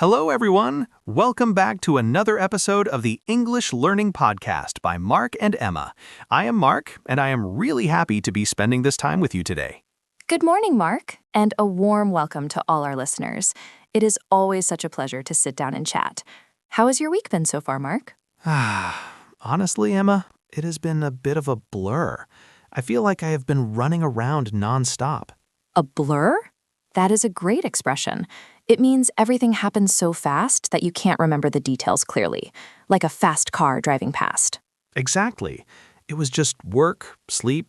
Hello, everyone. Welcome back to another episode of the English Learning Podcast by Mark and Emma. I am Mark, and I am really happy to be spending this time with you today. Good morning, Mark, and a warm welcome to all our listeners. It is always such a pleasure to sit down and chat. How has your week been so far, Mark? Honestly, Emma, it has been a bit of a blur. I feel like I have been running around nonstop. A blur? That is a great expression. It means everything happens so fast that you can't remember the details clearly, like a fast car driving past. Exactly. It was just work, sleep,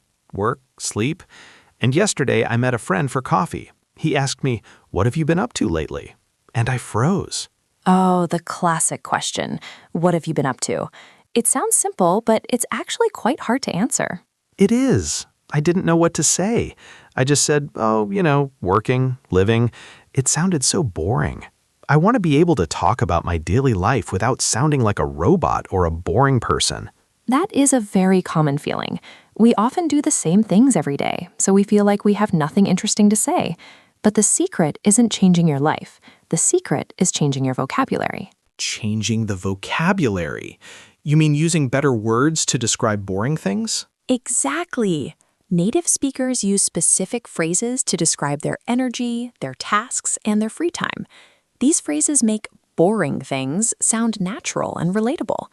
and yesterday I met a friend for coffee. He asked me, "What have you been up to lately?" And I froze. Oh, the classic question. What have you been up to? It sounds simple, but it's actually quite hard to answer. It is. I didn't know what to say. I just said, working, living. It sounded so boring. I want to be able to talk about my daily life without sounding like a robot or a boring person. That is a very common feeling. We often do the same things every day, so we feel like we have nothing interesting to say. But the secret isn't changing your life. The secret is changing your vocabulary. Changing the vocabulary? You mean using better words to describe boring things? Exactly. Native speakers use specific phrases to describe their energy, their tasks, and their free time. These phrases make boring things sound natural and relatable.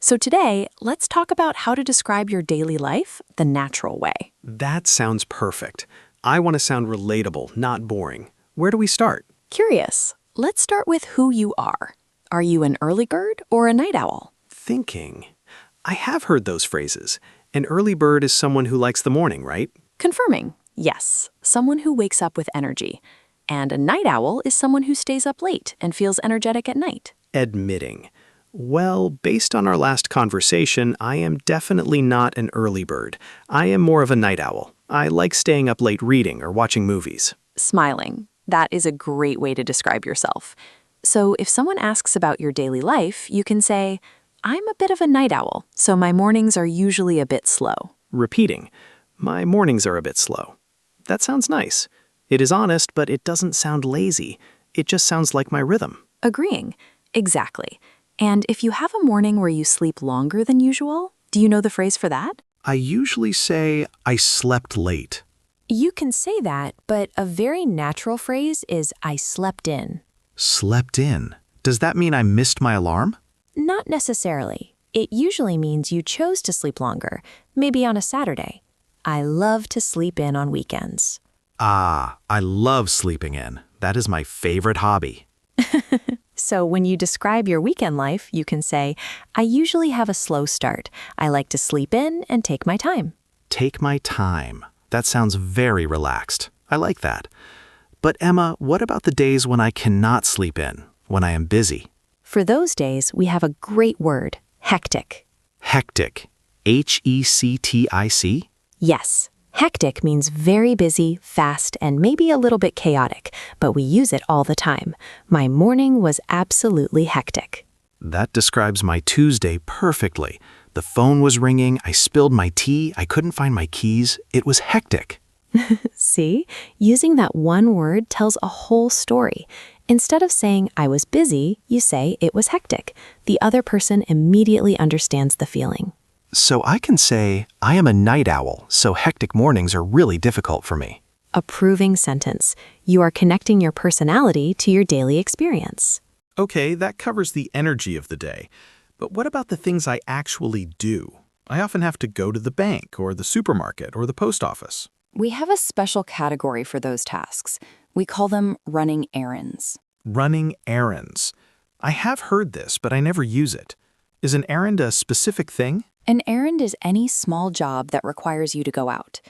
So today, let's talk about how to describe your daily life the natural way. That sounds perfect. I want to sound relatable, not boring. Where do we start? Curious. Let's start with who you are. Are you an early bird or a night owl? Thinking. I have heard those phrases. An early bird is someone who likes the morning, right? Confirming. Yes, someone who wakes up with energy. And a night owl is someone who stays up late and feels energetic at night. Admitting. Well, based on our last conversation, I am definitely not an early bird. I am more of a night owl. I like staying up late reading or watching movies. Smiling. That is a great way to describe yourself. So if someone asks about your daily life, you can say, "I'm a bit of a night owl, so my mornings are usually a bit slow." Repeating. My mornings are a bit slow. That sounds nice. It is honest, but it doesn't sound lazy. It just sounds like my rhythm. Agreeing. Exactly. And if you have a morning where you sleep longer than usual, do you know the phrase for that? I usually say, I slept late. You can say that, but a very natural phrase is "I slept in." Slept in? Does that mean I missed my alarm? Not necessarily. It usually means you chose to sleep longer, maybe on a Saturday. I love to sleep in on weekends. Ah, I love sleeping in. That is my favorite hobby. So when you describe your weekend life, you can say, "I usually have a slow start. I like to sleep in and take my time." Take my time. That sounds very relaxed. I like that. But Emma, what about the days when I cannot sleep in, when I am busy? For those days, we have a great word, hectic. Hectic. Hectic? Yes, hectic means very busy, fast, and maybe a little bit chaotic, but we use it all the time. My morning was absolutely hectic. That describes my Tuesday perfectly. The phone was ringing, I spilled my tea, I couldn't find my keys. It was hectic. See, using that one word tells a whole story. Instead of saying "I was busy," you say "it was hectic." The other person immediately understands the feeling. So I can say, I am a night owl, so hectic mornings are really difficult for me. A proving sentence. You are connecting your personality to your daily experience. Okay, that covers the energy of the day. But what about the things I actually do? I often have to go to the bank or the supermarket or the post office. We have a special category for those tasks. We call them running errands. Running errands. I have heard this, but I never use it. Is an errand a specific thing? An errand is any small job that requires you to go out.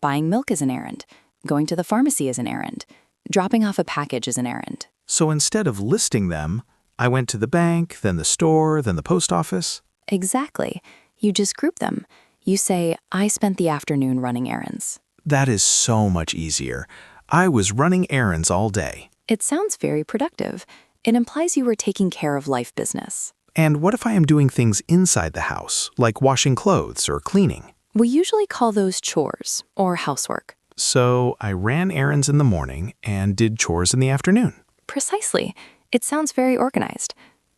Buying milk is an errand. Going to the pharmacy is an errand. Dropping off a package is an errand. So instead of listing them, I went to the bank, then the store, then the post office? Exactly. You just group them. You say, "I spent the afternoon running errands." That is so much easier. I was running errands all day. It sounds very productive. It implies you were taking care of life business. And what if I am doing things inside the house, like washing clothes or cleaning? We usually call those chores or housework. So I ran errands in the morning and did chores in the afternoon. Precisely. It sounds very organized.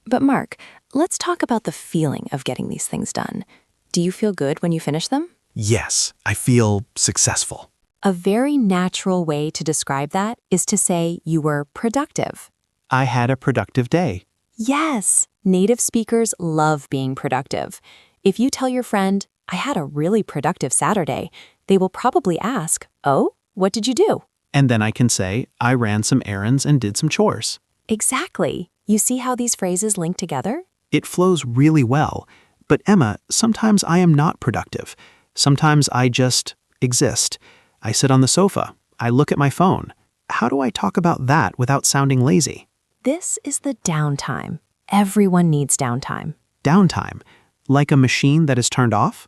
But Mark, let's talk about the feeling of getting these things done. Do you feel good when you finish them? Yes, I feel successful. A very natural way to describe that is to say you were productive. I had a productive day. Yes, native speakers love being productive. If you tell your friend, I had a really productive Saturday, they will probably ask, oh, what did you do? And then I can say, I ran some errands and did some chores. Exactly. You see how these phrases link together? It flows really well. But Emma, sometimes I am not productive. Sometimes I just exist. I sit on the sofa. I look at my phone. How do I talk about that without sounding lazy? This is the downtime. Everyone needs downtime. Downtime? Like a machine that is turned off?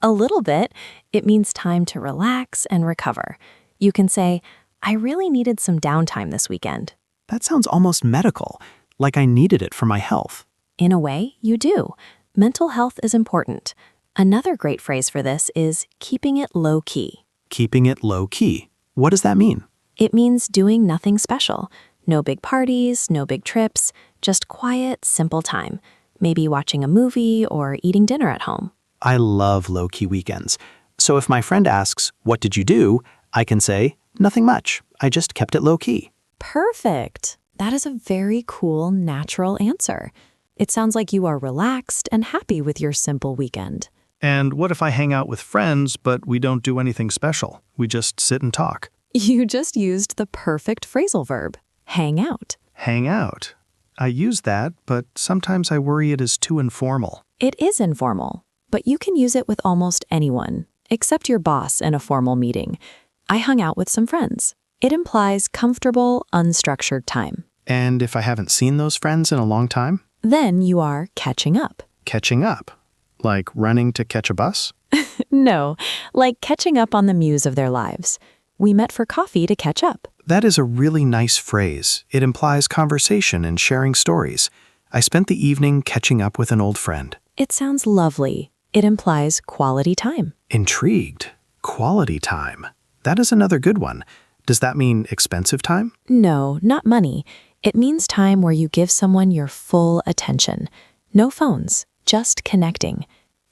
A little bit. It means time to relax and recover. You can say, I really needed some downtime this weekend. That sounds almost medical, like I needed it for my health. In a way, you do. Mental health is important. Another great phrase for this is keeping it low-key. Keeping it low-key. What does that mean? It means doing nothing special. No big parties, no big trips, just quiet, simple time. Maybe watching a movie or eating dinner at home. I love low-key weekends. So if my friend asks, what did you do? I can say, nothing much. I just kept it low-key. Perfect. That is a very cool, natural answer. It sounds like you are relaxed and happy with your simple weekend. And what if I hang out with friends, but we don't do anything special? We just sit and talk. You just used the perfect phrasal verb, hang out. Hang out. I use that, but sometimes I worry it is too informal. It is informal, but you can use it with almost anyone, except your boss in a formal meeting. I hung out with some friends. It implies comfortable, unstructured time. And if I haven't seen those friends in a long time? Then you are catching up. Catching up. Like running to catch a bus? No, like catching up on the muse of their lives. We met for coffee to catch up. That is a really nice phrase. It implies conversation and sharing stories. I spent the evening catching up with an old friend. It sounds lovely. It implies quality time. Intrigued. Quality time. That is another good one. Does that mean expensive time? No, not money. It means time where you give someone your full attention. No phones, just connecting.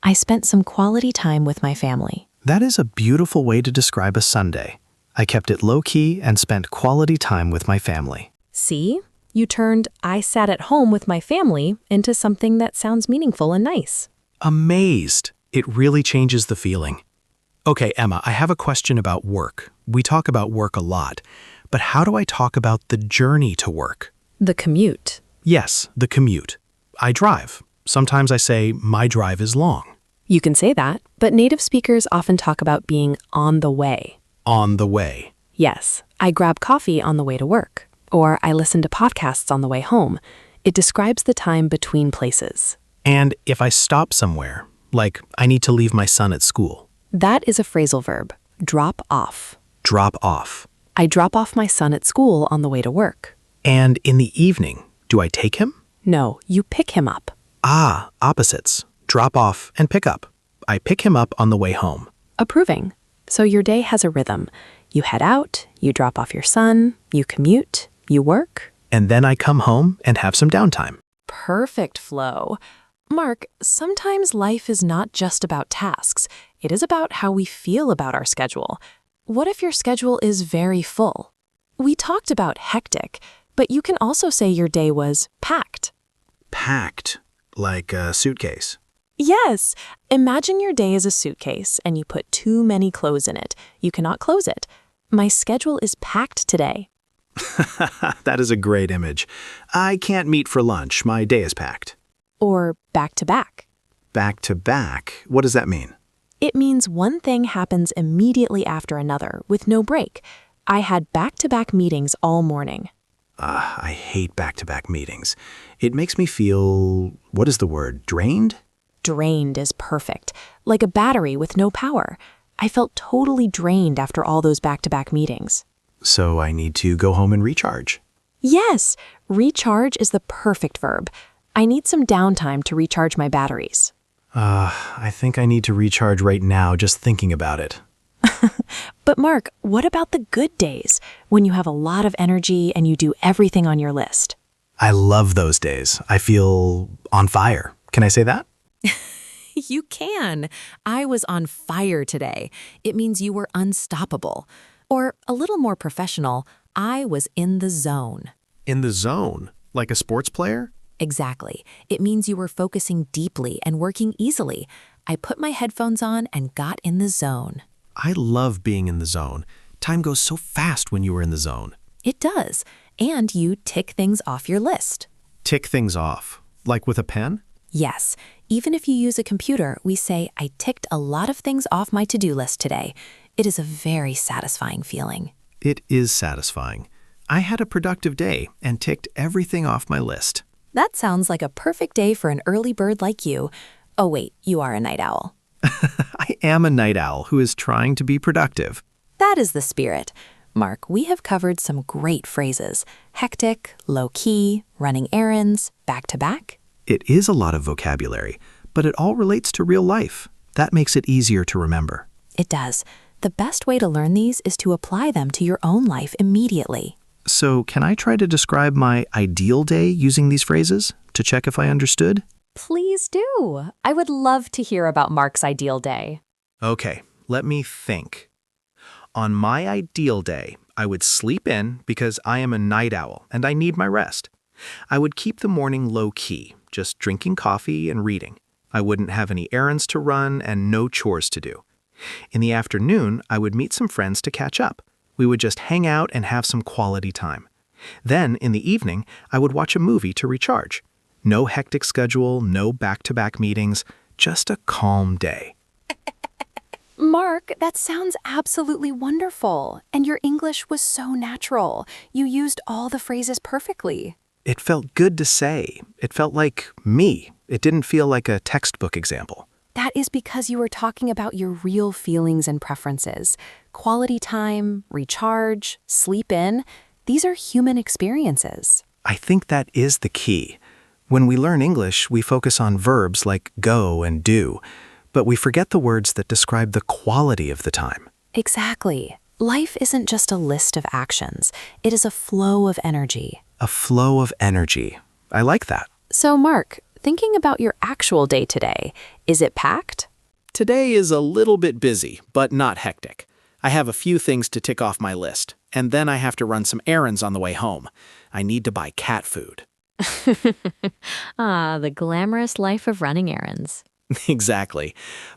I spent some quality time with my family. That is a beautiful way to describe a Sunday. I kept it low-key and spent quality time with my family. See? You turned I sat at home with my family into something that sounds meaningful and nice. Amazed. It really changes the feeling. Okay, Emma, I have a question about work. We talk about work a lot, but how do I talk about the journey to work? The commute. Yes, the commute. I drive. Sometimes I say, my drive is long. You can say that, but native speakers often talk about being on the way. On the way. Yes, I grab coffee on the way to work, or I listen to podcasts on the way home. It describes the time between places. And if I stop somewhere, like I need to leave my son at school. That is a phrasal verb, drop off. Drop off. I drop off my son at school on the way to work. And in the evening, do I take him? No, you pick him up. Ah, opposites. Drop off and pick up. I pick him up on the way home. Approving. So your day has a rhythm. You head out, you drop off your son, you commute, you work. And then I come home and have some downtime. Perfect flow. Mark, sometimes life is not just about tasks. It is about how we feel about our schedule. What if your schedule is very full? We talked about hectic, but you can also say your day was packed. Packed. Like a suitcase. Yes. Imagine your day is a suitcase and you put too many clothes in it. You cannot close it. My schedule is packed today. That is a great image. I can't meet for lunch. My day is packed. Or back to back. Back to back? What does that mean? It means one thing happens immediately after another with no break. I had back-to-back meetings all morning. I hate back-to-back meetings. It makes me feel, what is the word, drained? Drained is perfect, like a battery with no power. I felt totally drained after all those back-to-back meetings. So I need to go home and recharge. Yes, recharge is the perfect verb. I need some downtime to recharge my batteries. I think I need to recharge right now just thinking about it. But Mark, what about the good days, when you have a lot of energy and you do everything on your list? I love those days. I feel on fire. Can I say that? You can. I was on fire today. It means you were unstoppable. Or a little more professional, I was in the zone. In the zone, like a sports player? Exactly. It means you were focusing deeply and working easily. I put my headphones on and got in the zone. I love being in the zone. Time goes so fast when you are in the zone. It does. And you tick things off your list. Tick things off, like with a pen? Yes. Even if you use a computer, we say, I ticked a lot of things off my to-do list today. It is a very satisfying feeling. It is satisfying. I had a productive day and ticked everything off my list. That sounds like a perfect day for an early bird like you. Oh wait, you are a night owl. I am a night owl who is trying to be productive. That is the spirit. Mark, we have covered some great phrases. Hectic, low-key, running errands, back-to-back. It is a lot of vocabulary, but it all relates to real life. That makes it easier to remember. It does. The best way to learn these is to apply them to your own life immediately. So, can I try to describe my ideal day using these phrases to check if I understood? Please do. I would love to hear about Mark's ideal day. Okay, let me think. On my ideal day, I would sleep in because I am a night owl and I need my rest. I would keep the morning low-key, just drinking coffee and reading. I wouldn't have any errands to run and no chores to do. In the afternoon, I would meet some friends to catch up. We would just hang out and have some quality time. Then, in the evening, I would watch a movie to recharge. No hectic schedule, no back-to-back meetings, just a calm day. Mark, that sounds absolutely wonderful. And your English was so natural. You used all the phrases perfectly. It felt good to say. It felt like me. It didn't feel like a textbook example. That is because you were talking about your real feelings and preferences. Quality time, recharge, sleep in, these are human experiences. I think that is the key. When we learn English, we focus on verbs like go and do, but we forget the words that describe the quality of the time. Exactly. Life isn't just a list of actions. It is a flow of energy. A flow of energy. I like that. So, Mark, thinking about your actual day today, is it packed? Today is a little bit busy, but not hectic. I have a few things to tick off my list, and then I have to run some errands on the way home. I need to buy cat food. The glamorous life of running errands. Exactly.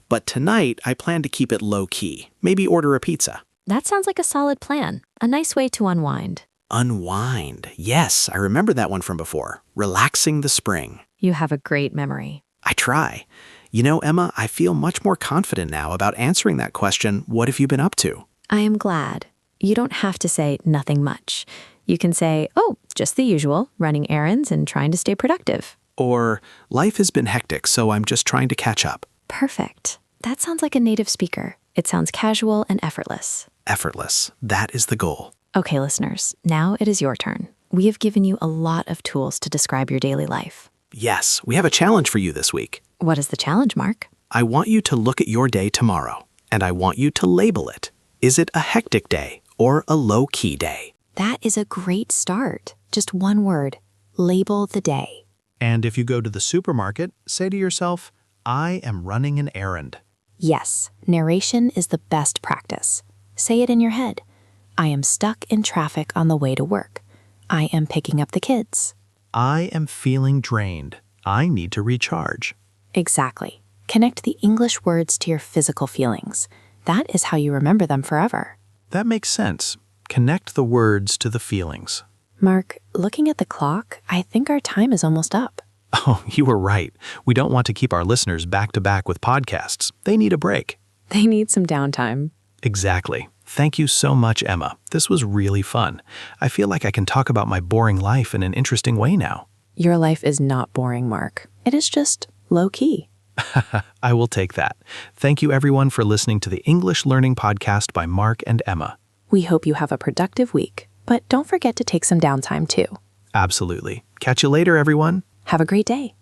But tonight, I plan to keep it low-key. Maybe order a pizza. That sounds like a solid plan. A nice way to unwind. Unwind. Yes, I remember that one from before. Relaxing the spring. You have a great memory. I try. You know, Emma, I feel much more confident now about answering that question, what have you been up to? I am glad. You don't have to say nothing much. You can say, oh, just the usual, running errands and trying to stay productive. Or, life has been hectic, so I'm just trying to catch up. Perfect. That sounds like a native speaker. It sounds casual and effortless. Effortless. That is the goal. Okay, listeners, now it is your turn. We have given you a lot of tools to describe your daily life. Yes, we have a challenge for you this week. What is the challenge, Mark? I want you to look at your day tomorrow, and I want you to label it. Is it a hectic day or a low-key day? That is a great start. Just one word. Label the day. And if you go to the supermarket, say to yourself, I am running an errand. Yes, narration is the best practice. Say it in your head. I am stuck in traffic on the way to work. I am picking up the kids. I am feeling drained. I need to recharge. Exactly. Connect the English words to your physical feelings. That is how you remember them forever. That makes sense. Connect the words to the feelings. Mark, looking at the clock, I think our time is almost up. Oh, you were right. We don't want to keep our listeners back to back with podcasts. They need a break. They need some downtime. Exactly. Thank you so much, Emma. This was really fun. I feel like I can talk about my boring life in an interesting way now. Your life is not boring, Mark. It is just low-key. I will take that. Thank you, everyone, for listening to the English Learning Podcast by Mark and Emma. We hope you have a productive week, but don't forget to take some downtime too. Absolutely. Catch you later, everyone. Have a great day.